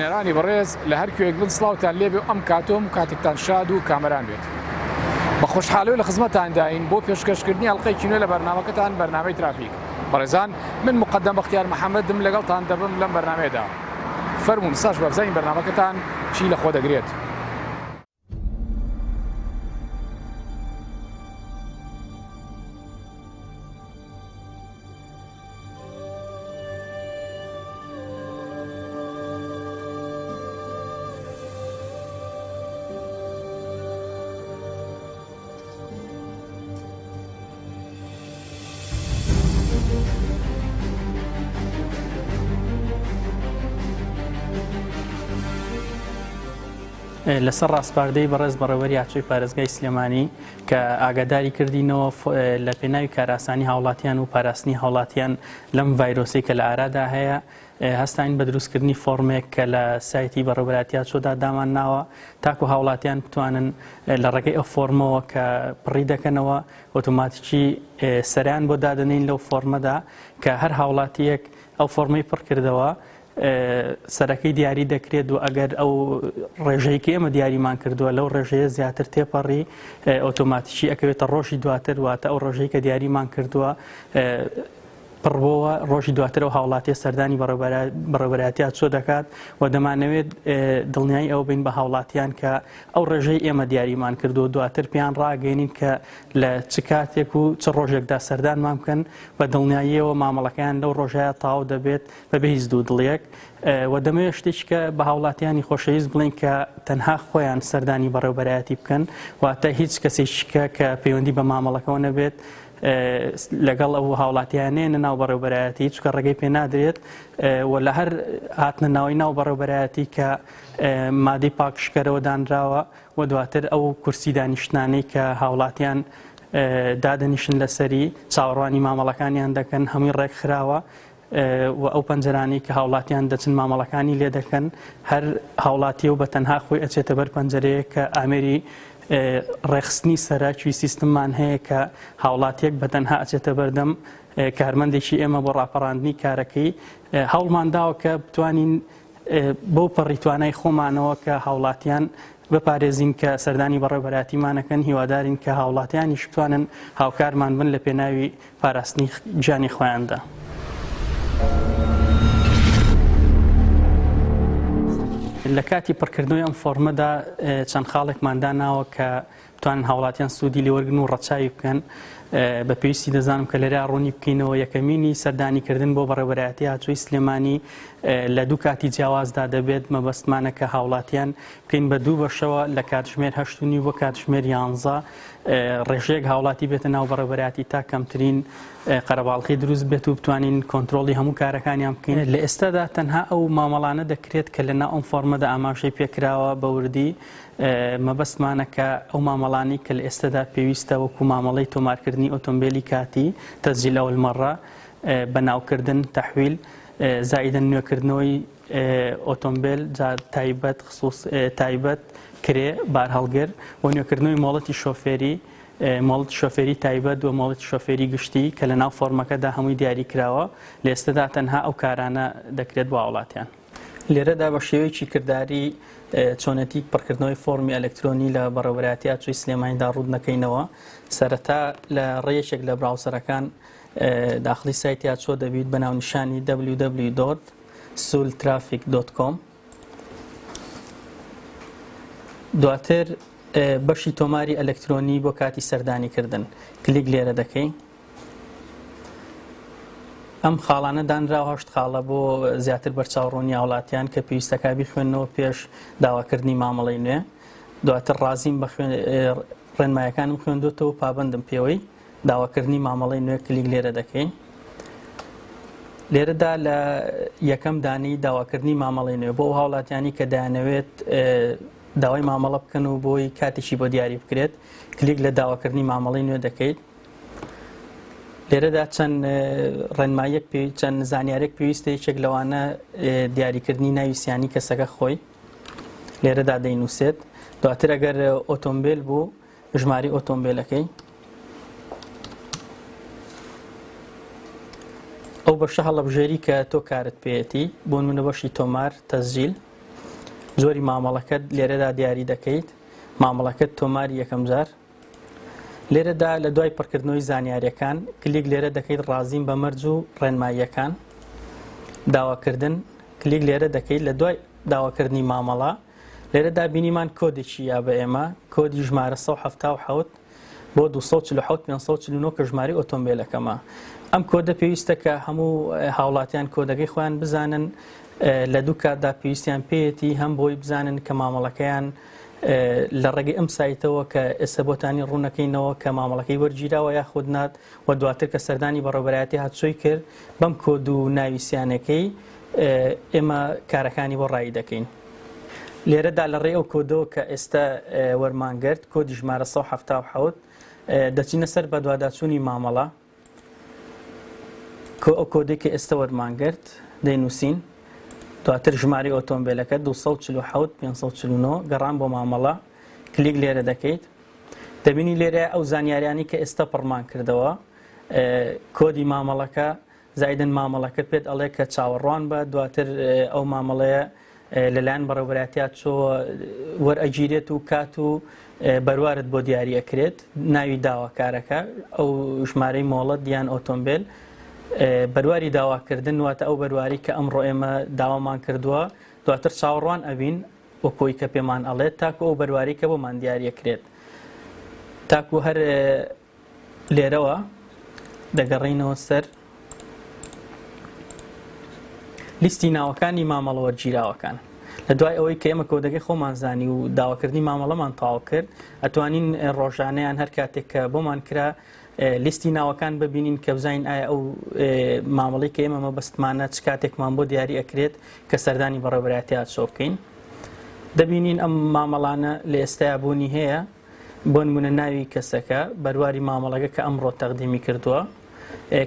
بینەرانی بەڕێز لە هەر کوێک بن سڵاوتان لێبێ و ئەم کاتۆم کاتێکتان شاد و کامەران بێت. بە خۆشحاڵی لە خزمەتانداین بۆ پێشکەشکردنی هەڵقەی کینۆ لە بەرنامەکەتان بەرنامەی ترافیک. بەڕێزان من مقدم بەختیار محەممەدم لەگەڵتان دەبم لەم بەرنامەیەدا. فەرموون ساش بە بزانین بەرنامەکەتان چی لە خۆ دەگرێت. لەسەر ڕاستپاردەی بەڕێز بەڕێوەری یاچووی پارێزگای سلێمانی کە ئاگاداری کردینەوە لە پێناوی کاراسانی هاوڵاتیان و پاراستنی هاوڵاتیان لەم ڤایرۆسی کە لە ئارادا هەیە هەستین بە دروستکردنی فۆرمێک کە لە سایتی بەڕێوەبەرایەتی یاچۆدا دامان ناوە تاکو هاوڵاتیان بتوانن لە ڕێگەی ئەو فۆرمەوە کە پڕی دەکەنەوە ئۆتۆماتیکی سەریان بۆ دادنین لەو فۆرمەدا کە هەر هاوڵاتیەک ئەو فۆرمەی پڕ کردەوە سەرەکەی دیاری دەکرێت و ئەگەر ئەو ڕێژەیەکی ئێمە دیاریمان کردووە لەو ڕێژەیە زیاتر تێپەڕی ئۆتۆماتیکی ئەکەوێتە ڕۆژی دواتر واتە ئەو ڕۆژەی کە دیاریمان کردووە پڕبەوە ڕۆژی دواتر و هاوڵاتی سەردانی بەڕێوەبەرایەتی چۆ دەکات و دەمانەوێت دڵنیایی ئەو بین بە هاوڵاتیان کە ئەو ڕێژەی ئێمە دیاریمان کردو دواتر پیان ڕاگەینین کە لە چ کاتێک و چ ڕۆژێکدا سەردانمان بکەن بە دڵنیاییەوە مامەڵەکان لەو ڕۆژەیە تاو دەبێت بەبێ هیچ دوو دڵیەک و دەمەوێت شتێک کە بە هاوڵاتیانی خۆشەویست بڵین کە تەنها خۆیان سەردانی بەڕێوەبەرایەتی بکەن واتە هیچ کەسێکیکە کە پەیوەندی بە مامەڵەکەەوە نەبێت لەگەڵ ئەو هاوڵاتیانێنە ناو بەڕێوەبەرایەتی چکە ڕێگەی پێ نادرێت و لە هەر هاتنە ناوی ناو بەڕێوەبەرایەتی کە مادەی پاکشکەرەوە دانراوە و دواتر ئەو کورسی دانیشتانەی کە هاوڵاتیان دادەنیشن لەسەری چاوەڕوانی مامەڵەکانیان دەکەن هەمووی ڕێک خراوە و ئەو پەنجەرانی کە هاوڵاتیان دەچن مامەڵەکانی لێ دەکەن هەر هاوڵاتی و بە تەنها خۆی ئەچێتە بەر پەنجەرەیە کە ئامێری ڕێخستنی سەراکی سیستممان هەیە کە هاوڵاتیەک بە تەنها ئەچێتە بەردەم کارمەندێکی ئێمە بۆ ڕاپەڕاندنی کارەکەی هەوڵمانداوە کە بتوانین بۆ پەڕیتوانای خۆمانەوە کە هاوڵاتیان بپارێزین کە سەردانی بەڕێوەبەرایەتیمانەکەن هیوادارین کە هاوڵاتیانیش بتوانن هاوکارمان بن لە پێناوی پاراستنی گیانی خۆیاندا. لە کاتی پڕکردنەوەی ئەم فۆرمەدا چەند خاڵێکماندا ناوە کە بتوانن هاوڵاتیان سوودی لێوەرگن و ڕەچاوی بکەن بە پێویستی دەزانم کە لەرا ڕوونی بکەینەوە یەکەمینی سەردانیکردن بۆ بەڕێوەبەرایەتی یاچووی سلێمانی لە دوو کاتی جیاوازدا دەبێت مەبەستمانە کە هاوڵاتیان بکەین بە دوو بەشەوە لە کاتژمێر 8 بۆ کاتژمێر 11 ڕێژەیەک هاوڵاتی بێتە ناو بەڕێوەبەرایەتی تا کەمترین قەرەباڵقی دروست بێت و بتوانین کۆنتترۆلی هەموو کارەکانیان بکەین لە ئێستادا تەنها ئەو مامەڵانە دەکرێت کە لەناو ئەم فۆرمەدا ئاماژەی پێکراوە بە وردی مەبەستمانە کە ئەو مامەڵانی کە لە ئێستادا پێویستە وەکو مامەڵەی تۆمارکردنی ئۆتۆمبیلی کاتی تەسجیل ئەول مەڕە بەناوکردن تەحویل زائیدەن نوێکردنەوەی ئۆتۆمبیل تایبەت تایبەت کرێ بار هەڵگر و نوێکردنەوەی مۆڵەتی شۆفێری مۆڵەتی شۆفێری تایبەت و مۆڵەتی شۆفێری گشتی کە لە ناو فۆرمەکەدا هەمووی دیاری کراوە لە ئێستادا تەنها ئەو کارانە دەکرێت بۆ هاوڵاتیان. لێرەدا بە شێوەیەکی کردداری چۆنەتی پڕکردنەوەی فۆرمی ئەلکترۆنی لە بەڕێوەبەرایەتی یاچووی سلێمانیدا ڕوود نەکەینەوە سەرەتا لە ڕێیەکێک لە براوسەرەکان داخلی سایتی یاچۆ دەبیت بە ناونیشانی www.sultraffic.com دواتر بەشی تۆماری ئەلکترۆنی بۆ کاتی سەردانیکردن کلیک لێرە دەکەی ئەم خاڵانە دانراوە 8 خاڵە بۆ زیاتر بەرچاوڕوونی هاوڵاتیان کە پێویستەکە بخوێنەوە پێش داواکردنی مامەڵەی نوێ دواتر ڕازیم بە ڕێنمایەکانم خوێندوتەوە پابندم پێوەی داواکردنی مامەڵەی نوێ کلیک لێرە دەکەین لێرەدا لە یەکەم دانی داواکردنی مامەڵەی نوێ بۆ هاوڵاتیانی کە دایانەوێت داوای مامەڵە بکەن و بۆی کاتێکی بۆ دیاری بکرێت کلیک لە داواکردنی مامەڵەی نوێ دەکەیت لێرەدا چەند ڕێنماییەک چەند زانیارێک پێویستە یەکێک لەوانە دیاریکردنی ناویسیانی کەسەکە خۆی لێرەدا دەینووسێت دواتر ئەگەر ئۆتۆمبیل بوو ژماری ئۆتۆمبیلەکەی ئەو بەشە هەڵەبژێری کە تۆ کارت پێێتی بۆ منە بەشی تۆمار تەسجیل زۆری مامەڵەکەت لێرەدا دیاری دەکەیت، مامەڵەکەت تۆماری یەکەم جار. لێرەدا لە دوای پڕکردنەوەی زانیاریەکان کلیک لێرە دەکەیت ڕازیم بە مەرج و ڕێنماییەکان. داواکردن کلیک لێرە دەکەیت لە دوای داواکردنی مامەڵە. لێرەدا بینیمان کۆدێکی یا بە ئێمە کۆدی ژمارە 177 بۆ 247 کە ژماری ئۆتۆمبیلەکەمە. ئەم کۆدە پێویستە کە هەموو هاوڵاتیان کۆدەکەی خۆیان بزانن، لە دوو کاتدا پێویستیان پێیەتی هەم بۆی بزانن کە مامەڵەکەیان لە ڕێگەی ئەم سایتەوە کە ئێستا بۆتانی ڕوونەکەینەوە کە مامەڵەکەی وەرگیراوە یاخود نات و دواتر کە سەردانی بەڕێوەبەرایەتی هاتسۆی کرد بەم کۆد و ناویسیانەکەی ئێمە کارەکانی بۆ ڕایی دەکەین. لێرەدا لە ڕێ ئەو کۆدەوە کە ئێستا وەرمانگرت کۆدی ژمارە 177 دەچینە سەر بە دواداچوونی مامەڵە. ئەو کۆدێک کە ئێستا وەرمانگرت دەینووسین، دواتر ژماری ئۆتۆمبیلەکە 247 549 گەڕان بۆ مامەڵە کلیک لێرە دەکەیت. دەبینی لێرە ئەو زانیاریانی کە ئێستا پڕمان کردەوە، کۆدی مامەڵەکە زایدن مامەڵەکە پێت ئەڵێ کە چاوەڕوان بە دواتر ئەو مامەڵەیە لەلایەن بەڕێوەبەرایەتیە وەرئەگیرێت و کات و بەروارت بۆ دیاریەکرێت ناوی داواکارەکە، ئەو ژمارەی مۆڵەت دیان ئۆتۆمبیل، بەرواری داواکردن واتە ئەو بەرواری کە ئەمڕۆ ئێمە داوامان کردووە، دواتر چاوەڕوان ئەبین وەکۆی کە پێمان ئەڵێت تاکو ئەو بەرواری کە بۆمان دیاریەکرێت. تاکو هەر لێرەوە دەگەڕینەوە سەر لیستی ناوەکانی مامەڵە وەرگیراوەکان. لە دوای ئەوەی کە ئێمە کۆدەکەی خۆمان زانی و داواکردنی مامەڵەمان تەواو کرد، ئەتوانین ڕۆژانەیان هەر کاتێک کە بۆمان کرا لیستی ناوەکان ببینین کە بزانین ئایا ئەو مامەڵەی کە ئێمە مەبەستمانە چ کاتێکمان بۆ دیاری ئەکرێت کە سەردانی بەڕێوەبەرایەتی هاتسۆ بکەین. دەبینین ئەم مامەڵانە لە ئێستایا بوونی هەیە، بۆ نمونە ناوی کەسەکە، بەرواری مامەڵەکە کە ئەمڕۆ تەقدیمی کردووە،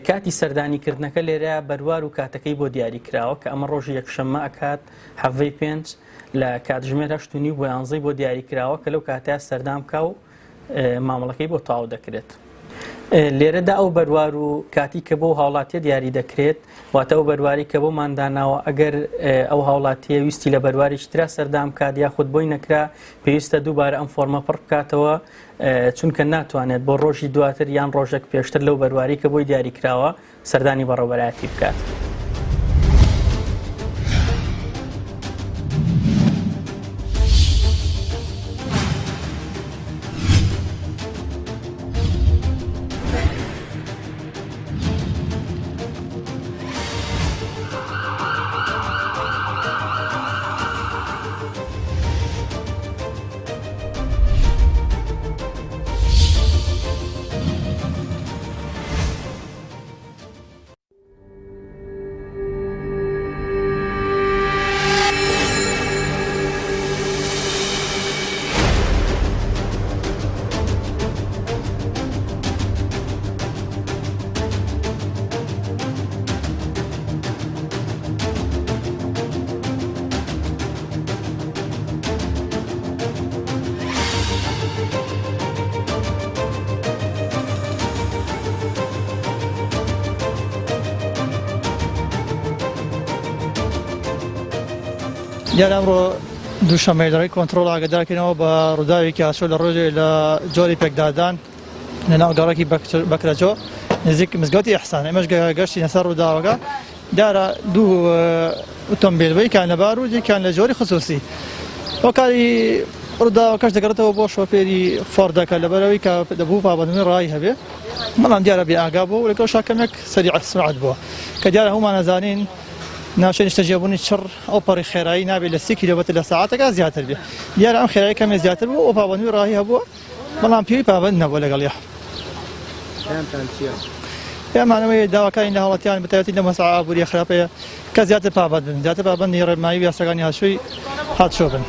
کاتی سەردانیکردنەکە لێرەیە بەروار و کاتەکەی بۆ دیاری کراوە کە ئەمە ڕۆژی یەکشەممە ئەکات 5 لە کاتژمێر 8 بۆ 11 بۆ دیاری کراوە کە لەو کاتەیە سەردام کا و مامەڵەکەی بۆ تەواو دەکرێت. لێرەدا ئەو بەروار و کاتی کە بۆ هاوڵاتیە دیاری دەکرێت، واتە ئەو بەرواری کە بۆ ماداناوە ئەگەر ئەو هاوڵاتیە ویستی لە بەرواری ترا سەردام کات یاخود بۆی نەکرا پێویستە دووبارە ئەم فۆرمە پڕ بکاتەوە، چونکە ناتوانێت بۆ ڕۆژی دواتر یان ڕۆژێک پێشتر لەو بەرواری کە بۆی دیاری کراوە سەردانی بەڕێوەبەرایەتی بکات. دیارە ئەمڕۆ دووشەمەی لەڕێی کۆنتڕۆڵ ئاگادارکردنەوە بە ڕووداوێکی هاتووە لە ڕۆژێ لە جۆری پێکدادان لەناو گەڕێکی بەکرەجۆ نزیک مزگەوتی ئیحسان. ئێمەش گەشتینە سەر ڕووداوەکە، دیارە دوو ئۆتۆمبیل یەکیان لە بار و یەکیان لە جۆری خصوصی. هۆکاری ڕووداوەکەش دەگەڕێتەوە بۆ شۆفێری فۆردەکە لەبەرەوەی کە دەبوو پابەندی ڕای هەبێ، بەڵام دیارە بێئاگا بوو و لەگەڵ شاکەمێک سەریع سرعەت بووە کە دیارە هەمومان ئەزانین ناوچەی نیشتەجێبوونی چڕ ئەو پەڕی خێرایی نابێت لە 30 کیلۆمەتر لە ساعەتەکە زیاتر بێت. دیارە ئەم خێرایی کەمێ زیاتر بوو، ئەو پابەندی ڕاهی هەبووە بەڵام پێوی پابەند نەبووە لەگەڵ پێمانەوەی داواکانی لە هاوڵاتیان بەتایبەتی لە مەسەعە ئابووری خراپەیە کە زیاتر پابەند بن، زیاتر پابەندی ڕێنمایی و یاساکانی هاتووی هاتشۆ بن.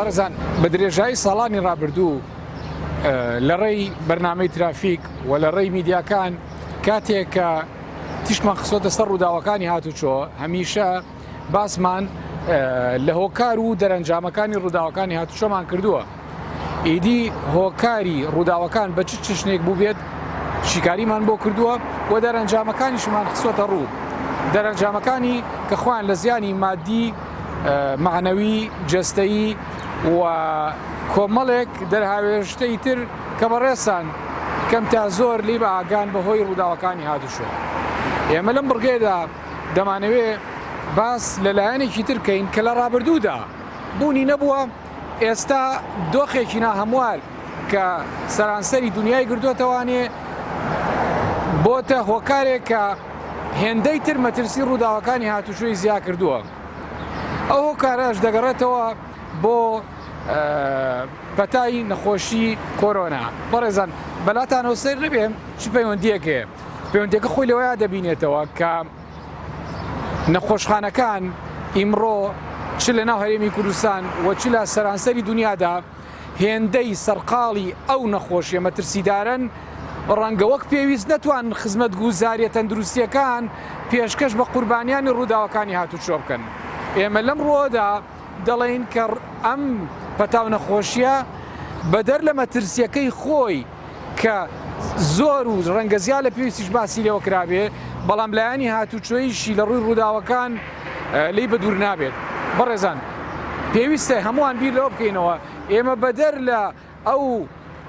بەڕێزان بە درێژایی ساڵانی ڕابردوو لە ڕێی بەرنامەی ترافیک و لە ڕێی میدیاکان کاتێک کە تیشمان خسۆتە سەر ڕووداوەکانی هاتوچۆ هەمیشە باسمان لە هۆکار و دەرەنجامەکانی ڕووداوەکانی هاتوچۆمان کردووە. ئیدی هۆکاری ڕووداوەکان بە چ چشنێک بوو بێت شیکاریمان بۆ کردووە و دەرەنجامەکانیشمان خسۆتە ڕوو. دەرەنجامەکانی کە خۆیان لە زیانی مادی معنەوی جەستەیی و کۆمەڵێک دەرهاوێشتەی تر کە بەڕێسان کەم تا زۆر لی بە ئاگان بەهۆی ڕووداوەکانی هاتوچۆ. ئێمە لەم بڕگێدا دەمانەوێت باس لەلایەنێکی ترکەین کە لە ڕابردوودا بوونی نەبووە، ئێستا دۆخێکی ناهەموار کە سەرانسەری دنیای گردووەتەوانێ بۆتە هۆکارێک کە هێندەی تر مەترسی ڕووداوەکانی هاتوچۆی زیا کردووە. ئەو هۆکارەش دەگەڕێتەوە بۆ پەتای نەخۆشی کۆرۆنا. بەڕێزان بەلاتانەوە سەر نەبێم چ پەیوەندیەکەیە. پەیوەندیەکە خۆی لەوەیە دەبینێتەوە کە نەخۆشخانەکان ئیمڕۆ چ لە ناو هەرێمی کوردستان و چ لە سەرانسەری دنیادا هێندەی سەرقاڵی ئەو نەخۆشیە مەترسیدارن ڕەنگە وەک پێویست نەتوان خزمەت گوزاریە تەندروستیەکان پێشکەش بە قوربانیانی ڕووداوەکانی هاتوچۆ بکەن. ئێمە لەم ڕۆدا دەڵێن کە ئەم پەتاو نەخۆشیە بەدەر لە مەترسیەکەی خۆی کە زۆر و ڕەنگە زیاد لە پێویستیش باسی لێوە کرابێ، بەڵام لایەنی هاتوچۆیشی لە ڕووی ڕووداوەکان لی بە دوور نابێت. بەڕێزان پێویستە هەمووان بیر لەوە بکەینەوە ئێمە بەدەر لە ئەو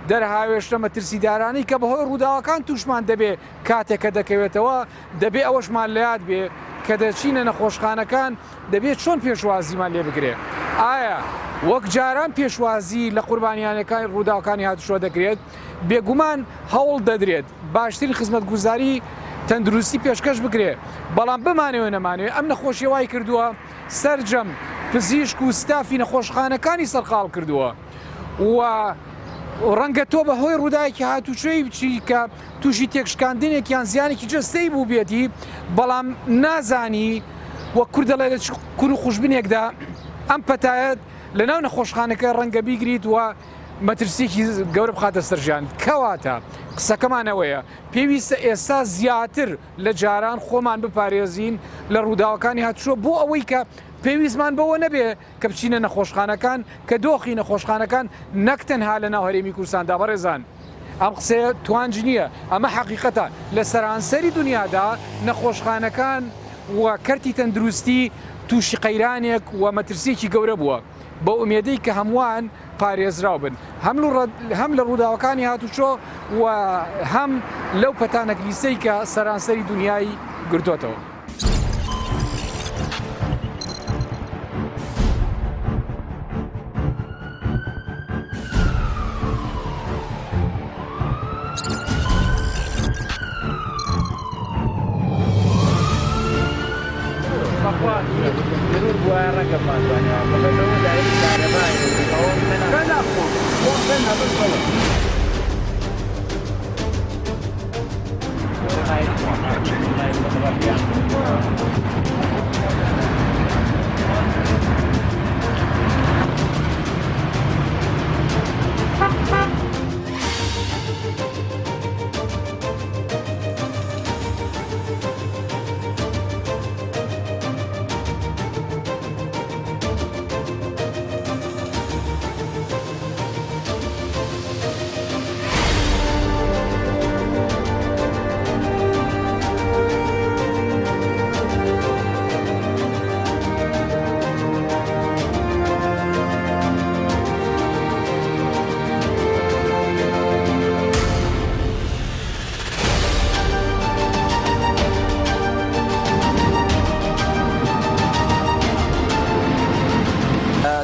دەرهاوێشتە مەترسیدارانی کە بەهۆی ڕووداوەکان تووشمان دەبێ کاتێککە دەکەوێتەوە دەبێ ئەوەشمان لەیاد بێ کە دەچینە نەخۆشخانەکان دەبێت چۆن پێشوازیمان لێ بگرێت. ئایا وەک جاران پێشوازی لە قوربانیانەکان ڕووداوەکانی هاتوچۆ دەکرێت، بێگومان هەوڵ دەدرێت باشترین خزمەت گوزاری تەندروستی پێشکەش بکرێت، بەڵام بمانەوە نەمانوێت ئەم نەخۆشیە وای کردووە سەرجەم پزیشک و ستافی نەخۆشخانەکانی سەرقاڵ کردووە و ڕەنگە تۆ بەهۆی ڕووداوێکی هاتوچۆی بچی کە تووشی تێکشکاندنێکیان زیانێکی جەستەی بوو بێتی، بەڵام نازانی وە کوردەڵێ لە کوور و خوشببینێکدا ئەم پەتایەت لە ناو نەخۆشخانەکە ڕەنگە بیگریت و مەترسیێکی گەورە بخاتە سەرژیان. کەواتە قسەکەمانەوەیە پێویستە ئێستا زیاتر لە جاران خۆمان بپارێزین لە ڕووداوەکانی هاتوچۆ بۆ ئەوەی کە پێویستمان بەوە نەبێ کە بچینە نەخۆشخانەکان کە دۆخی نەخۆشخانەکان نەکتەنها لە ناو هەرێمی کوردستاندا. بەڕێزان ئەم قسەیە توانج نییە، ئەمە حەقیقەتە لە سەرانسەری دنیادا نەخۆشخانەکان و کەرتی تەندروستی تووشی قەیرانێک و مەترسیێکی گەورە بووە بە ئومێدەی کە هەمووان پارێزراو بن هەم لە ڕووداوەکانی هاتوچۆ و هەم لەو پەتانە کلیسەی کە سەرانسەری دنیای گرتوۆتەوە.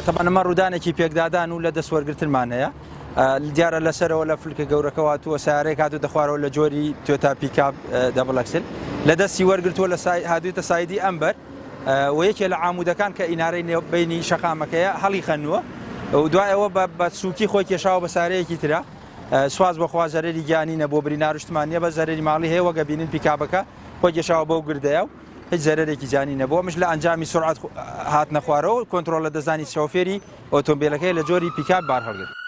طبعا ئەمە ڕوودانێکی پێکدادان و لە دەستوەرگرتنمان هەیە دیارە لەسەرەوە لە فلکە گەورەکە هاتووە سیارەیەک هاتوو دەخوارەوە لە جۆری تۆیۆتا پیکاپ دەبڵ ئەکسل لە دەستی وەرگرتووە لە هاتوویتە سایدی ئەمبەر و یەکێ لە عامودەکان کە ئینارەی بینی شەقامەکەیە هەڵی خەنووە و دوایەوە بە سووکی خۆی کێشاوە بە سارەیەکی ترە سواز بەخوا زەرەری گیانی نەبوو بری ناروشتمانیە بە زەرەری ماڵی هەیە وەگە بینن پیکابەکە خۆی کێشاوە بەو گردەیە و هیچ زەرێکی جانی نەبووە مش لە ئەنجامی سرعات هات نەخوارەوە کۆنتترۆل لە دەزانی شۆفێری ئۆتۆمبیلەکەی لە جۆری پیکاب بار هەڵگرت.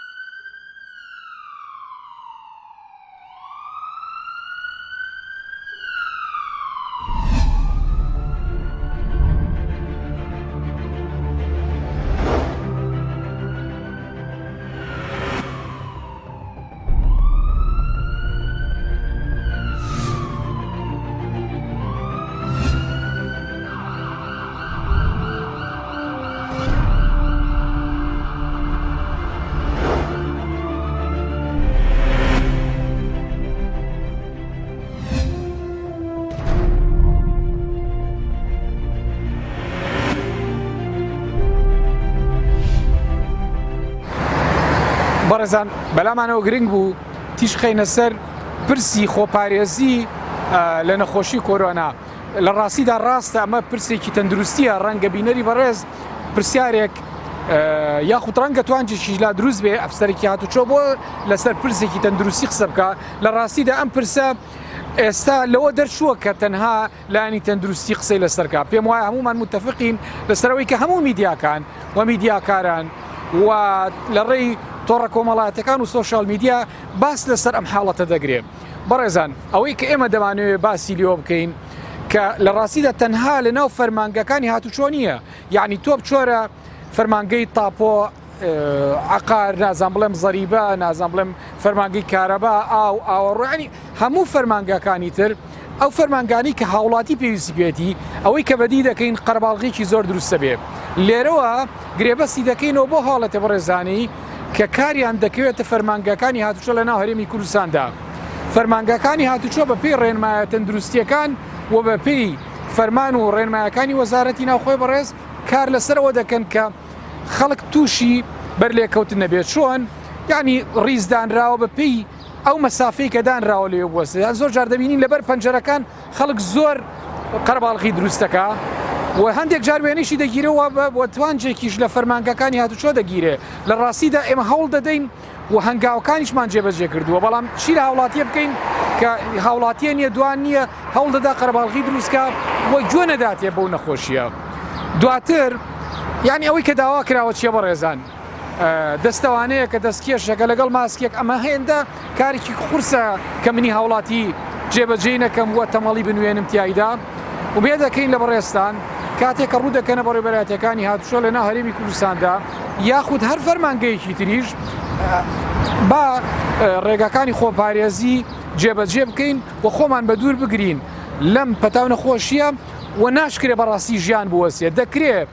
بەڕێزان بەلامانەوە گرنگ بوو تیش خەینە سەر پرسی خۆپارێزی لە نەخۆشی کۆرۆنا لە ڕاستیدا ڕاستە ئەمە پرسێکی تەندروستیە ڕەنگە بینەری بەڕێز پرسیارێک یاخود ڕەنگە توانجێکی لا دروست بێ ئەفسەرێکی هاتوچۆ بۆ لەسەر پرسێکی تەندروستی قسە بکە لە ڕاستیدا ئەم پرسە ئێستا لەوە دەرچووە کە تەنها لانی تەندروستی قسەی لەسەرکە پێم وایە هەمومان متتەفقین لەسەرەوەی کە هەموو میدیاکان و میدیاکاران و لە ڕێی تۆڕە کۆمەڵایەتەکان و سۆشال میدیا باس لەسەر ئەم حاڵەتە دەگرێت. بەڕێزان ئەوەی کە ئێمە دەمانوێت باسی لێوە بکەین کە لە ڕاستیدا تەنها لە ناو فەرمانگەکانی هاتوچۆ نییە، یعنی تۆ بچۆرە فەرمانگەی تاپۆ عقار نازان بڵێم زەریبە نازان بڵێم فەرمانگەی کارەبا ئاوەڕۆیانی هەموو فەرمانگەکانی تر ئەو فەرمانگانی کە هاوڵاتی پێویستی پێێتی ئەوەی کە بەدی دەکەین قەرباڵغێکی زۆر دروستە بێ لێرەوە گرێبەستی دەکەینەوە بۆ حاڵەتە بەڕێزانی کە کاریان دەکەوێتە فەرمانگەکانی هاتوچۆ لە ناو هەرێمی کوردستاندا. فەرمانگەکانی هاتوچۆ بە پێی ڕێنمایە تەندروستیەکان و بە پێی فەرمان و ڕێنمایەکانی وەزارەتی ناوخۆی بەڕێز کار لەسەرەوە دەکەن کە خەڵک تووشی بەرلێکەوتن نەبێت چۆن یعنی ڕیزدانراوە بە پێی ئەو مەسافەی کە دانراوە لێ بوەستە زۆر جار دەبینین لەبەر پەنجەرەکان خەڵک زۆر قەرباڵغی دروستەکە و هەندێک جار وێنەیشی دەگیرەوە بۆ توانجێکیش لە فەرمانگەکانی هاتوچۆ دەگیرێ لە ڕاستیدا ئێمە هەوڵ دەدەین و هەنگاوەکانیشمان جێبەجێ کردووە بەڵام چی لە هاوڵاتیە بکەین کە هاوڵاتیە نییە دوان نییە هەوڵ دەدا قەرباڵغی دروستکە وە گوێ نەداتێ بەو نەخۆشیە. دواتر یعنی ئەوەی کە داوا کراوە چیە بەڕێزان دەستەوانەیە کە دەستکێشەکە لەگەڵ ماسکێک ئەمە هێندە کارێکی قورسە کە منی هاوڵاتی جێبەجێ نەکەم وە تەمەڵی بنوێنم تایدا و بێ دەکەین لە بەڕێستان کاتێک کە ڕوو دەکەنە بەڕێبەراتەکانی هاتوچۆ لە ناو هەرێمی کوردستاندا یاخود هەر فەرمانگەیەکی تریش با ڕێگاکانی خۆپارێزی جێبەجێ بکەین و خۆمان بە دوور بگرین لەم پەتاو نەخۆشیە و ناشکرێ بەڕاستی ژیان بوەسێت دەکرێت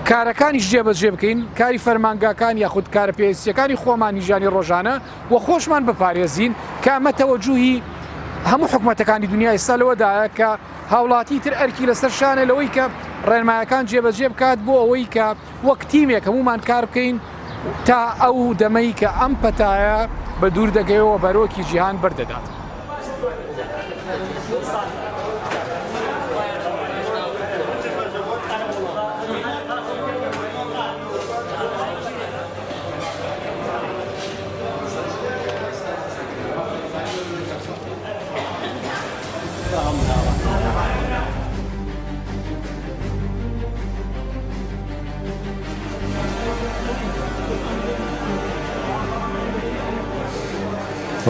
کارەکانیش جێبەجێ بکەین کاری فەرمانگاکان یاخود کارە پێویستیەکانی خۆمانی ژیانی ڕۆژانە و خۆشمان بپارێزین کە ئەمە تەوەجوهی هەموو حکومەتەکانی دنیای ئێستا لەوەدایە کە هاوڵاتی تر ئەرکی لەسەر شانە لەوەی کە ڕێنمایەکان جێبەجێ بکات بۆ ئەوەی کە وەک تیمێک هەمومان کار بکەین تا ئەو دەمەی کە ئەم پەتایە بە دوور دەگەیەوە بەرۆکی جیهان بەردەدات.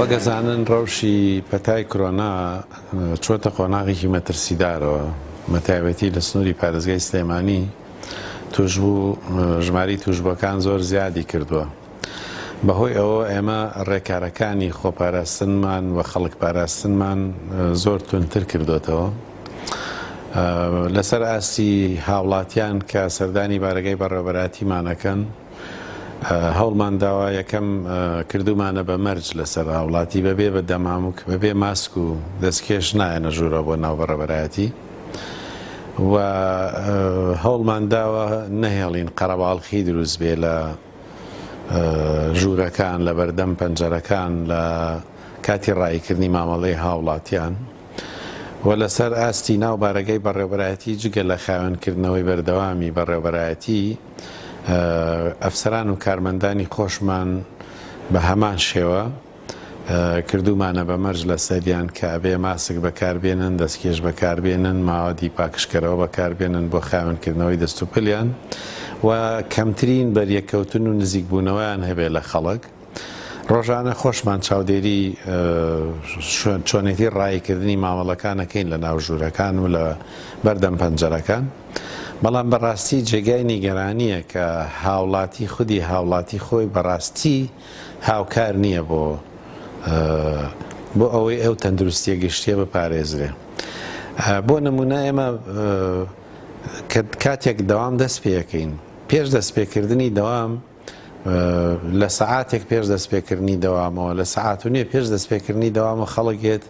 وەگەزانن ڕەوشی پەتای کۆرۆنا چۆتە قۆناغێکی مەترسیدارەوە مەتایبەتی لە سنووری پارێزگای سلێمانی توشبوو ژماری توشبەکان زۆر زیادی کردووە بەهۆی ئەوە ئێمە ڕێکارەکانی خۆپاراستنمان و خەڵک پاراستنمان زۆر تونتر کردوێتەوە لەسەر ئاستی هاوڵاتیان کە سەردانی بارگەی بەڕێوەبەراتیمانەکەن هەوڵمان داوا یەکەم کردومانە بە مەرج لەسەر هاوڵاتی بەبێ بە دەمامک بەبێ ماسک و دەستکێش نایەنە ژوورە بۆ ناو بەڕێوەبەرایەتی و هەوڵمان داوە نەهێڵین قەرەباڵغی دروست بێ لە ژوورەکان لە بەردەم پەنجەرەکان لە کاتی ڕایکردنی مامەڵەی هاوڵاتیان و لەسەر ئاستی ناو بارگەی بەڕێوەبەرایەتی جگە لە خاوێنکردنەوەی بەردەوامی بەڕێوەبەرایەتی ئەفسەران و کارمەندانی خۆشمان بە هەمان شێوە کردومانە بە مەرج لە سەریان کە ئەبێ ماسک بەکاربێنن دەستکێش بەکاربێنن ماوەدی پاکشکەرەوە بەکاربێنن بۆ خاوێنکردنەوەی دەست و پلیان و کەمترین بەریەکەوتن و نزیکبوونەوەیان هەبێ لە خەڵک. ڕۆژانە خۆشمان چاودێری چۆنێتی ڕایکردنی مامەڵەکانەکەین لە ناو ژوورەکان و لە بەردەم پەنجەرەکان، بەڵام بەڕاستی جێگای نیگەرانیە کە هاوڵاتی خودی هاوڵاتی خۆی بەڕاستی هاوکار نییە بۆ ئەوەی ئەو تەندروستیە گشتیە بپارێزرێ. بۆ نمونە ئێمە کاتێک دەوام دەست پێەکەین، پێش دەستپێکردنی دەوام لە سەعاتێک پێش دەستپێکردنی دەوامەوە لە سەعات و نییە پێش دەستپێکردنی دەوامە خەڵکێت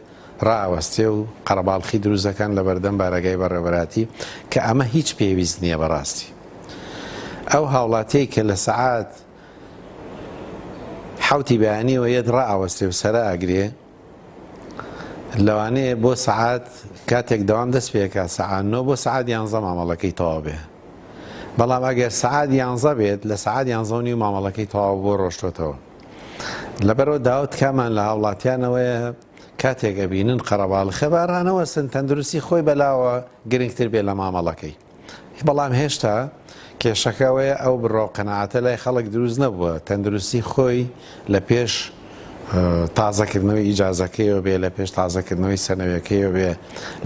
ڕائوەستێ و قەرەباڵخی دروستەکان لە بەردەم بارەگای بەڕێوەبەراتی کە ئەمە هیچ پێویست نییە بەڕاستی. ئەو هاوڵاتەی کە لە سەعات حوتی بەیانیەوە یەت ڕائوەستێ و سەرا ئەگرێ لەوانەیە بۆ سەعات کاتێک دەوام دەست پێکات سەعاتەوە بۆ سەعات 11 مامەڵەکەی تەواو بێ، بەڵام ئەگەر سەعات 11 بێت لە سەعات 11 مامەڵەکەی تەواو بۆ ڕۆشتۆتەوە. لەبەرەوە داوت کامان لە هاوڵاتیانەوەیە کاتێک ئەبینن قەرەباڵخە بارانەوە سن تەندروستی خۆی بەلاوە گرنگتر بێت لە مامەڵەکەی، بەڵام هێشتا کێشەکەوەیە ئەو بڕۆ قەناعەتە لای خەڵک دروست نەبووە تەندروستی خۆی لە پێش تازەکردنەوەی ئیجازەکەیەوە بێ، لە پێش تازەکردنەوەی سەنەوەکەیەوە بێ،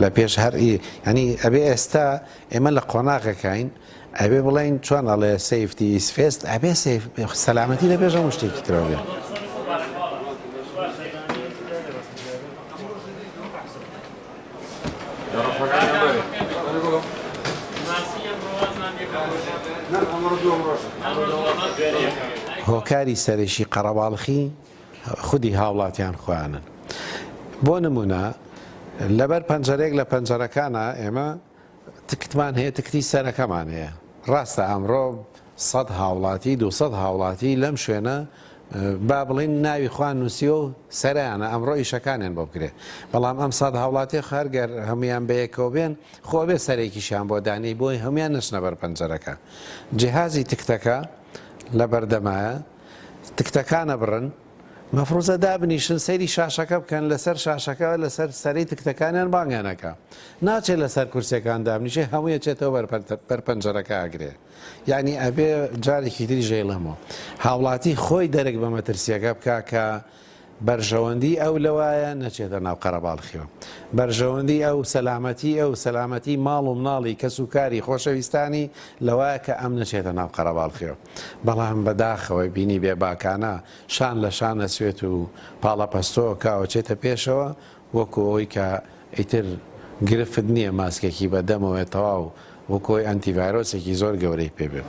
لە پێش هەرئی ینی ئەبێ ئێستا ئێمە لە قۆناغەکەین ئەبێ بڵین چۆن ئەڵێ سیفتی ئیسفێست ئەبێ سەلامەتی لە پێش هەموو شتێکی ترەوە بێ. هۆکاری سەرێکی قەرەباڵخی خودی هاوڵاتیان خۆیانن. بۆ نمونە لەبەر پەنجەرێک لە پەنجەرەکانە ئێمە تکتمان هەیە، تکتی سەرەکەمان هەیە. ڕاستە ئەمڕۆ 100 هاوڵاتی 200 هاوڵاتی لەم شوێنە با بڵین ناوی خوان نووسیە و سەرانە ئەمڕۆ ئیشەکانیان بۆ بکرێ، بەڵام ئەم 100 هاوڵاتی خارگەر هەمویان بەیەکەوە بێن خۆ بێ سەرێکیشیان بۆ دانی بۆی هەمویان نشنە بەر پەنجەرەکە. جیهازی تکتەکە لە بەردەمایە تکتەکانە بڕن مەفروزە دابنیشن سەیری شاشەکە بکەن لەسەر شاشەکە لەسەر سەری تکتەکانیان بانگیانەکە ناچێت لەسەر کورسەکان دابنیشێ هەموویە چێتەوە بەر پەنجەرەکە ئاگرێ. یعنی ئەبێ جارێکی تری ژێڵەمەوە هاوڵاتی خۆی دەرێک بە مەترسیەکە بکە کە بەرژەوەندی ئەو لەوایە نەچێتە ناو قەرەباڵخیەوە، بەرژەوەندی ئەو سەلامەتی ماڵ و مناڵی کەس و کاری خۆشەویستانی لەوایە کە ئەم نەچێتە ناو قەرەباڵخیەوە. بەڵام بەداخەوەی بینی بێباکانە شان لە شانە سوێت و پاڵەپەستۆ کاوە چێتە پێشەوە وەکو ئەوەی کە ئیتر گرفت نییە ماسکێکی بەدەمەوە تەواو وەکۆی ئەنتیڤایرۆسێکی زۆر گەورەی پێبێ.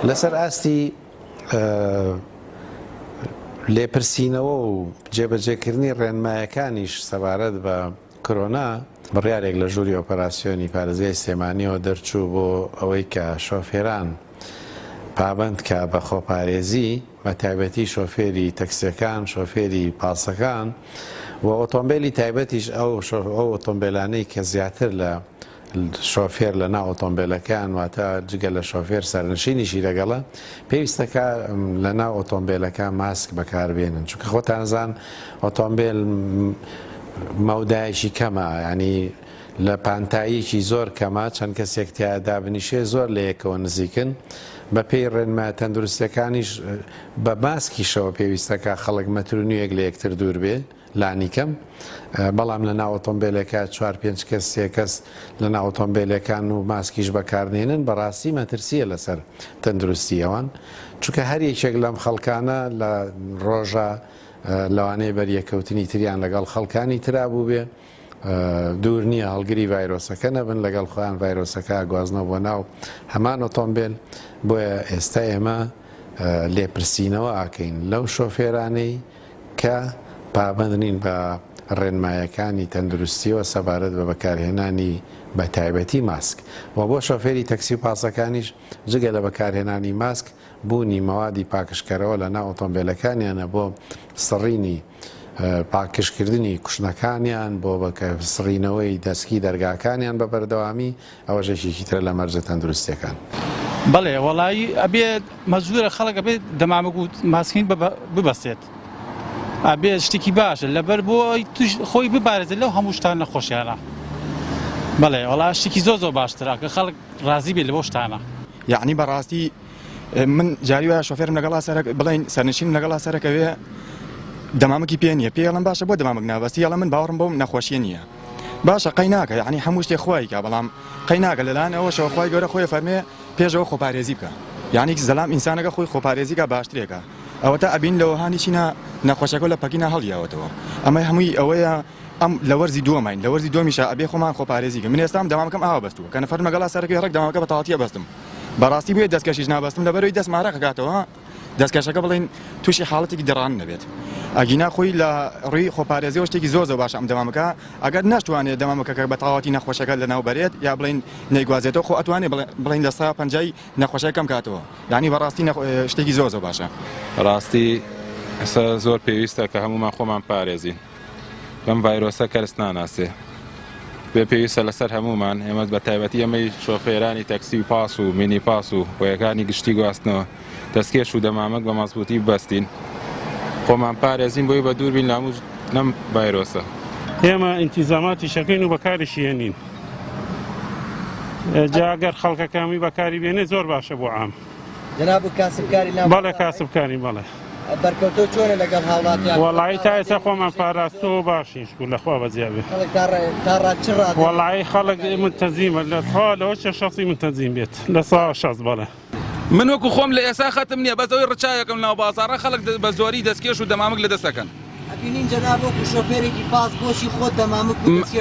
لەسەر ئاستی لێپرسینەوە و جێبەجێکردنی ڕێنمایەکانیش سەبارەت بە کۆرۆنا بڕیارێک لە ژووری ئۆپەراسیۆنی پارێزگای سلێمانیەوە دەرچوو بۆ ئەوەی کە شۆفێران پابند کە بە خۆپارێزی بە تایبەتی شۆفێری تەکسیەکان شۆفێری پاسەکان و ئۆتۆمبیلی تایبەتیش ئەو ئۆتۆمبیلانەی کە زیاتر لە شۆفێر لە ناو ئۆتۆمبیلەکان واتە جگە لە شۆفێر سەرنشینیشی لەگەڵە پێویستەکە لە ناو ئۆتۆمبیلەکە ماسک بەکاربێنن چونکە خۆتانزان ئۆتۆمبیل مەودایەکی کەمە ینی لە پانتاییەکی زۆر کەمە چەند کەسێک تیا دابنیشێ زۆر لە یەکەوە نزیکن بە پێی ڕێنمایە تەندروستەکانیش بە ماسکیشەوە پێویستەکە خەڵک مەترونیەک لە یەکتر دوور بێ لانیکەم بەڵام لە ناو ئۆتۆمبیلەکە 4-5 کەس 3 کەس لە ناو ئۆتۆمبیلەکان و ماسکیش بەکارنێنن بەڕاستی مەترسیە لەسەر تەندروستی ئەوان چونکە هەر یەکێک لەم خەڵکانە لە ڕۆژە لەوانەیە بەریەکەوتنی تریان لەگەڵ خەڵکانی ترابوو بێ دوور نییە هەڵگری ڤایرۆسەکە نەبن لەگەڵ خۆیان ڤایرۆسەکە گوازنەوە بۆ ناو هەمان ئۆتۆمبیل بۆیە ئێستا ئێمە لێپرسینەوە ئاکەین لەو شۆفێرانەی کە پابند نین بە ڕێنمایەکانی تەندروستیەوە سەبارەت بە بەکارهێنانی بە تایبەتی ماسک و بۆ شۆفێری تەکسی و پاسەکانیش جگە لە بەکارهێنانی ماسک بوونی مەوادی پاکشکەرەوە لە ناو ئۆتۆمبیلەکانیانە بۆ سڕینی پاکشکردنی کوشنەکانیان بۆ بەکە سڕینەوەی دەستگی دەرگاکانیان بە بەردەوامی ئەوە ژێشێکی ترە لە مەرجە تەندروستیەکان. بەڵێ وەڵایی ئەبێت مەزورە خەڵک ئەبێت دەمامک و ماسکین ببەستێت ئەبێت شتێکی باشە لەبەر بۆ خۆی ببارێتێت لەو هەموو شتان نەخۆشیانە. بەڵێ وەڵا شتێکی زۆر باشترا کە خەڵک ڕازی بێت لە بۆ شتانە. یعنی بەڕاستی من جاری وایە شۆفێرم لەگەڵا سەرک بڵین سەرنشین لەگەڵا سەرەکەوێ دەمامکی پێ نییە پێڵم باشە بۆ دەمامک نابەستی یاڵە من باوەڕم بۆم نەخۆشیە نییە باشە قەی ناکە یعنی هەموو شتێک خۆیکە بەڵام قەی ناکە لەلاەن ئەوە شەوەخوای گەورە خۆی فەرمێ پێشەوە خۆپارێزی بکە یعنی زەلام ئینسانەکە خۆی خۆپارێزیکە باشترێکە ئەوە تا ئەبین لەوەهانی چینە نەخۆشەکە لە پەکینە هەڵیاوەتەوە ئەمە هەمووی ئەوەیە ئەم لە وەرزی دووەماین لە وەرزی دۆمیشە ئەبێ خۆمان خۆپارێزیکە من ئێستام دەمامەکەم ئاوا بەستووە کە نەفەر مەگەڵا سەرەکەی ڕێک دەمامەکە بە تەواوەتیە بەستم بەڕاستی بێت دەستکەشیش نابەستم لەبەرەوەی دەستمارە کاتەوە دەستکەشەکە بڵین تووشی حاڵەتێکی دەڕان نەبێت ئەگینا خۆی لە ڕووی خۆپارێزیەوە شتێکی زۆر باش ئەم دەمامەکە ئەگەر ناشتوانێت دەمامەکە بە تەواوەتی نەخۆشەکە لە ناو بەرێت یا بڵین نەیگوازێتەوە خۆ ئەتوانێت بڵین لە 150 نەخۆشەکە کەم کاتەوە یعنی بەڕاستی شتێکی زۆر باشە ڕاستی ئەسا زۆر پێویستە کە هەمومان خۆمان پارێزین بەم ڤایرۆسە کەس ناناسێ بێ پێویستە لەسەر هەمومان ئێمە بە تایبەتی ئەمەی شۆفێرانی تەکسی و پاس و مینی پاس و هۆیەکانی گشتی گواستنەوە دەستکێش و دەمامک بە مەزبوطی بەستین خۆمان پارێزین بۆی بە دووربین لاموش نەم ڤایرۆسە ئێمە ئینتیزاماتی شەکەین و بەکاریشی هێنین جاگەر خەڵکەکەمی بەکاری بێنێ زۆر باشە بۆ عام جناب کاسبکاری بەڵێ کاسبکاری بەڵێ بەرکەوتۆ چۆنە لەگەڵ هاوڵاتیان وەڵایی تا ئێستا خۆمان پاراستەوە باشیش بوو لەخوا بەجیابێ تا وەڵایی خەڵک منتەزیمە لەخوا لەوە چه شەخصی منتەزیم بێت لە 160 بەڵێ من وەکو خۆم لە ئێستا خەتم نییە بەزەوەی ڕچایەکەم ناو بازاڕە خەڵک بە زۆری دەستکێش و دەمامک لە دەستەکەن ئەبینین جەناب وەکو شۆفێرێکی پاس بۆچی خۆت دەمامک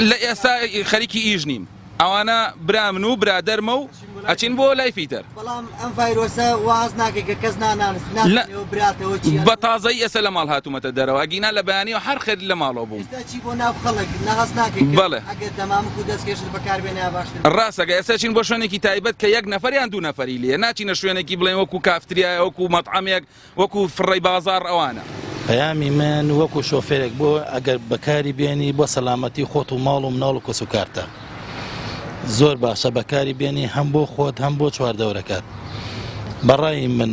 لە ئێستا خەریکی ئیش نیم ئەوانە برا من و برادەرمە و ئەچین بۆ لای فیتر بەڵام ئەم ڤایرۆسە واز ناکەی کە کەس نانانستنەوە براتەوە چی بە تازایی ئێستا لە ماڵ هاتوومەتە دەرەوە گینا لە بەیانیەوە هەر خێر لە ماڵەوە بوو چی بۆ ناو خەڵک نەهەست ناکەی بەڵێ ئەگەر دەمامک و دەستکێشت بەکاربێنێ باشتر ڕاستەکە ئێستا چین بۆ شوێنێکی تایبەت کە یەک نەفەریان دوو نەفەری لێ ناچینە شوێنێکی بڵێن وەکو کافتریایە وەکو مەطعەمێک وەکو فڕەی بازار ئەوانە پەیامی من وەکو شۆفێرێک بۆ ئەگەر بەکاری بێنی بۆ سەلامەتی خۆت و ماڵ و مناڵ و کەس و کارتە زۆر باشە بەکاری بێنی هەم بۆ خۆت هەم بۆ چواردەورەکەت بەڕای من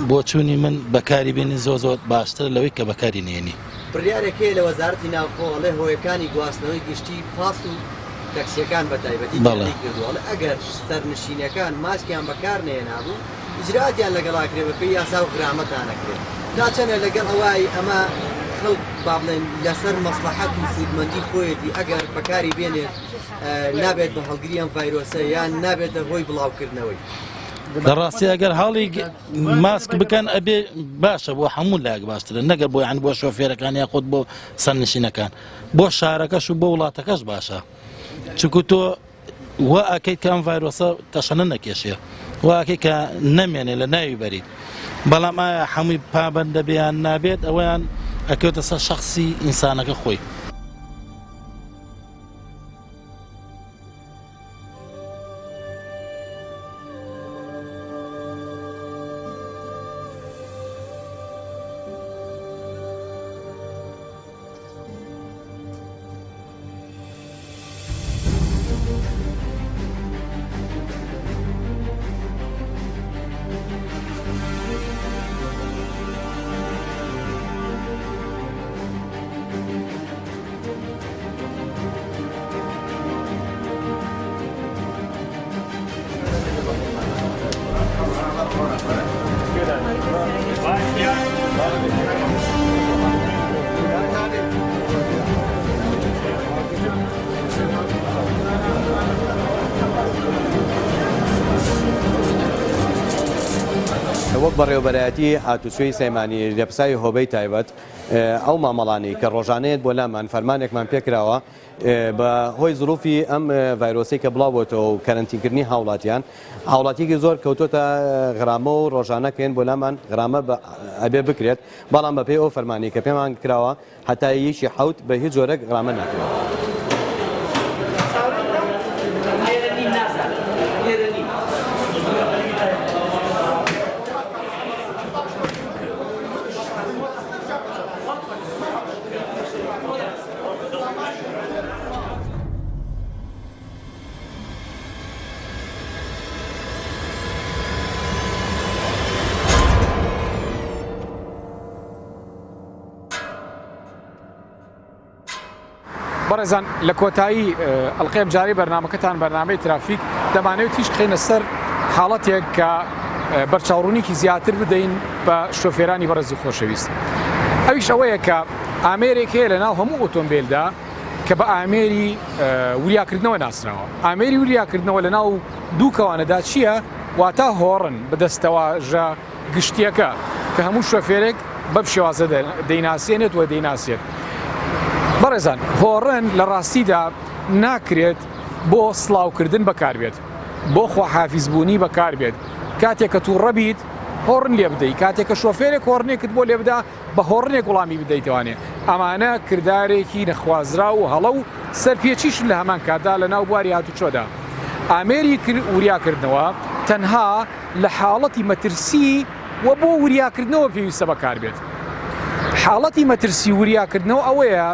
بۆ چوونی من بەکاری بێنی زۆر باشتر لەوەی کە بەکاری نێنی بڕیارێکی لە وەزارەتی ناوخۆڵێ هۆیەکانی گواستنەوەی گشتی پاس و تەکسیەکان بە تایبەتی کردووە ئەگەر سەرنشینەکان ماسکیان بەکار نێنابوو ئیجراتیان لەگەڵاکرێ بە پێی یاسا و غرامەتانەکرێت ناچەنە لەگەڵ ئەوای ئەمە خەڵک با بڵێن لەسەر مەسلحەت و سودمەندی خۆیەتی ئەگەر بەکاری بێنێت نابێت بە هەڵگری ئەم ڤایرۆسە یان نابێتە هۆی بڵاوکردنەوەی لەڕاستی ئەگەر هەڵی ماسک بکەن ئەبێ باشە بۆ هەموو لایەک باشترە نەگەر بۆ یان بۆ شۆفێرەکان یا خۆت بۆ سەرنشینەکان بۆ شارەکەش و بۆ وڵاتەکەش باشە چونکو تۆ وا ئەکەیت کە ئەم ڤایرۆسە تەشەنە نەکێشێ وا ئەکەی کە نەمێنێ لە ناوی بەریت بەڵام ئایا هەمووی پابەندە بێیان نابێت ئەویان ئەکەوتە سەر شەخصی ئینسانەکە خۆی وەک بەڕێوەبەرایەتی هاتوچۆی سەیمانی لەپسای هۆبەی تایبەت ئەو مامەڵانی کە ڕۆژانەیەت بۆ لامان فەرمانێکمان پێکراوە بە هۆی زروفی ئەم ڤایرۆسی کە بڵاوبێتەوە و کەرەنتینکردنی هاوڵاتیان هاوڵاتیەکی زۆر کەوتۆتە غرامە و ڕۆژانە کەین بۆ لامان غرامە ئەبێ بکرێت بەڵام بەپێی ئەو فەرمانی کە پێمان کراوە هەتا یەکی حەوت بە هیچ جۆرەك غرامە ناکرێت. بەڕێزان لە کۆتایی ئەڵقەیەم جارەی بەرنامەکەتان بەرنامەی ترافیک دەمانەوێت هیچ خێنە سەر حاڵەتێک کە بەرچاوڕوونێکی زیاتر بدەین بە شۆفێرانی بەڕێز و خۆشەویست. ئەویش ئەوەیە کە ئامێرێک هەیە لە ناو هەموو ئۆتۆمبیلدا کە بە ئامێری وریاکردنەوە ناسراوە. ئامێری وریاکردنەوە لە ناو دوو کەوانەدا چییە؟ واتە هۆڕن بەدەستەواژە گشتیەکە کە هەموو شۆفێرێک بەم شێوازە دەیناسێنێت و دەیناسێت. بەڕێزان هۆڕن لە ڕاستیدا ناکرێت بۆ سڵاوکردن بەکاربێت، بۆ خواحافیزبوونی بەکاربێت. کاتێک کە تووڕە بیت هۆڕن لێ بدەیت، کاتێک کە شۆفێرێک هۆڕنێکت بۆ لێ بدا بە هۆڕنێک وڵامی بدەیتوانێ. ئەمانە کردارێکی نەخوازرا و هەڵە و سەرپێچیشن لە هەمان کاتدا لە ناو بواری هاتوچۆدا. ئامێری وریاکردنەوە تەنها لە حاڵەتی مەترسی و بۆ وریاکردنەوە پێویستە بەکاربێت. حاڵەتی مەترسی وریاکردنەوە ئەوەیە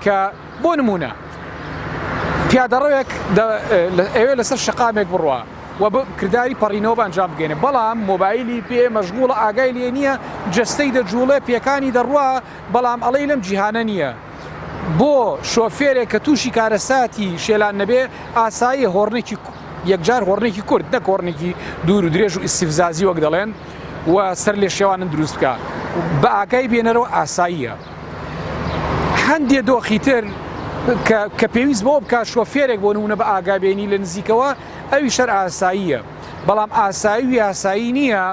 کە بۆ نمونە پیادەڕەوێک ئەوێ لەسەر شەقامێک بڕوە و کردداری پەڕینەوە ئەنجام بگەێنێ، بەڵام مۆبایلی پێ مەشغوڵە ئاگای لێ نییە، جستەی دەجوڵێ پێکانی دەڕوە، بەڵام ئەڵەی لەم جیهانە نییە. بۆ شۆفێرێک کە تووشی کارەساتی شێلان نەبێ ئاسایی هۆڕنێکی یەکجار هۆڕنێکی کورد نەک هۆڕنێکی دوور و درێژ و ئیسیفزازی وەک دەڵێن و سەر لێ شێوانن دروست بکە، بە ئاگای بێنەرەوە ئاساییە. هەندێ دۆخی تر کە پێویست بۆ بکە شۆفێرێک بۆ نمونە بە ئاگابێنی لە نزیکەوە ئەوی شەر ئاساییە، بەڵام ئاسایی یاسایی نییە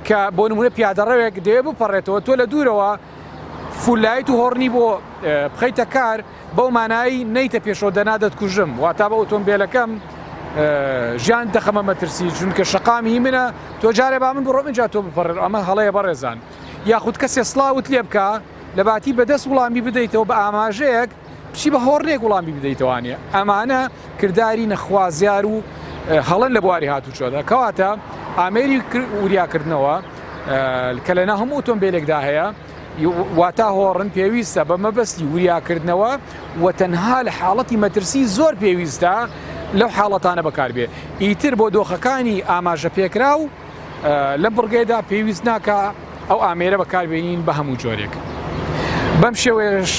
کە بۆ نمونە پیادەڕەوێک دەوێ بپەڕێتەوە تۆ لە دوورەوە فولایت و هۆڕنی بۆ بخەیتە کار بەو مانایی نەیتە پێشەوە دەنادەت کوژم، واتا بە ئۆتۆمبیلەکەم ژیان دەخەمە مەترسی چونکە شەقامی منە تۆ جارێ با من بڕۆ منجا تۆ بپەڕێت، ئەمە هەڵەیە بەڕێزان. یاخود کەسێ سڵاوت لێ بکە لە باتی بەدەست وڵامی بدەیتەوە بە ئاماژەیەک بچی بە هۆڕنێک وڵامی بدەیتەوانێ. ئەمانە کردداری نەخوازیار و هەڵەن لە بواری هاتوچۆدا. کەواتە ئامێری وریاکردنەوە کە لەنا هەموو ئۆتۆمبیلێکدا هەیە واتا هۆڕن پێویستە بە مەبەستی وریاکردنەوە و تەنها لە حاڵەتی مەترسی زۆر پێویستە لەو حاڵەتانە بەکاربێ. ئیتر بۆ دۆخەکانی ئاماژە پێکرا و لەم بڕگەیدا پێویست ناکە ئەو ئامێرە بەکاربێنین بە هەموو جۆرێک. بەم شێوەیەش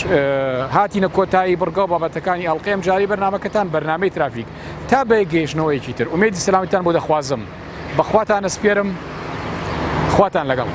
هاتینە کۆتایی بڕگە و بابەتەکانی ئەڵقەیەم جاری بەرنامەکەتان بەرنامەی ترافیک تا بە گەیشتنەوەیەکی تر. ئومێدی سەلامیتان بۆ دەخوازم، بەخواتان ئەسپێرم، خواتان لەگەڵ.